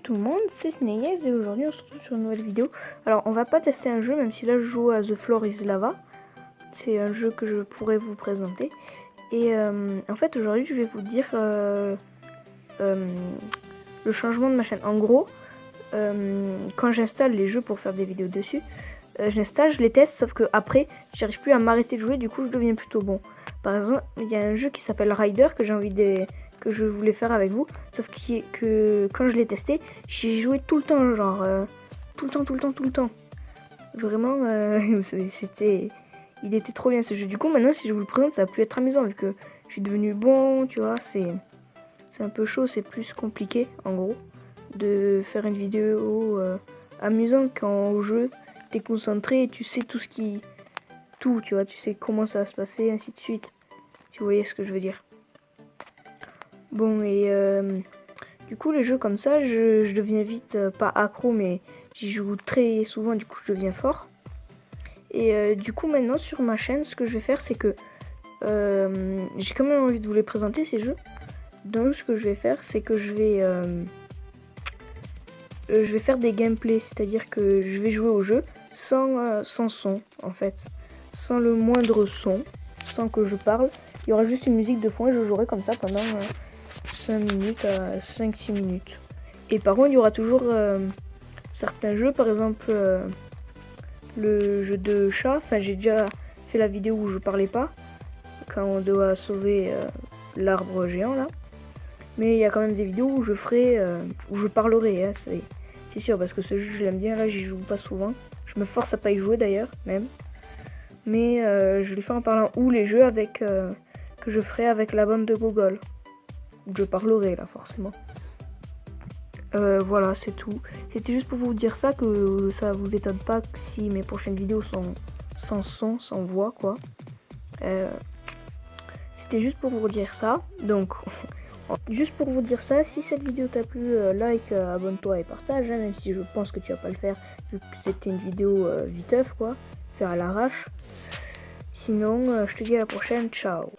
tout le monde, c'est Sneyes et aujourd'hui on se retrouve sur une nouvelle vidéo. Alors on va pas tester un jeu, même si là je joue à The Floor is Lava. C'est un jeu que je pourrais vous présenter. Et en fait aujourd'hui je vais vous dire le changement de ma chaîne. En gros, quand j'installe les jeux pour faire des vidéos dessus, je les teste, sauf que après j'arrive plus à m'arrêter de jouer, du coup je deviens plutôt bon. Par exemple, il y a un jeu qui s'appelle Rider que je voulais faire avec vous, sauf que quand je l'ai testé, j'ai joué tout le temps, genre tout le temps. Vraiment, il était trop bien ce jeu. Du coup, maintenant, si je vous le présente, ça va plus être amusant vu que je suis devenu bon, tu vois. C'est un peu chaud, c'est plus compliqué, en gros, de faire une vidéo amusante quand au jeu, t'es concentré et tu sais tout, tu vois, tu sais comment ça va se passer, ainsi de suite. Si vous voyez ce que je veux dire. Bon, et du coup, les jeux comme ça, je deviens vite, pas accro, mais j'y joue très souvent, du coup, je deviens fort. Et du coup, maintenant, sur ma chaîne, ce que je vais faire, c'est que j'ai quand même envie de vous les présenter, ces jeux. Donc, ce que je vais faire, c'est que je vais faire des gameplays, c'est-à-dire que je vais jouer au jeu sans son, en fait. Sans le moindre son, sans que je parle. Il y aura juste une musique de fond et je jouerai comme ça pendant 5 minutes à 5-6 minutes. Et par contre, il y aura toujours certains jeux, par exemple le jeu de chat. Enfin, j'ai déjà fait la vidéo où je parlais pas, quand on doit sauver l'arbre géant là. Mais il y a quand même des vidéos où je ferai, où je parlerai, hein, c'est sûr, parce que ce jeu je l'aime bien. Là, j'y joue pas souvent. Je me force à pas y jouer d'ailleurs, même. Mais je les fais en parlant, ou les jeux avec que je ferai avec la bande de Google. Je parlerai là forcément. Voilà, c'est tout. C'était juste pour vous dire ça, que ça vous étonne pas si mes prochaines vidéos sont sans son, sans voix quoi. C'était juste pour vous dire ça. Donc, juste pour vous dire ça, si cette vidéo t'a plu, like, abonne-toi et partage, hein, même si je pense que tu vas pas le faire, vu que c'était une vidéo viteuf quoi, faire à l'arrache. Sinon, je te dis à la prochaine, ciao.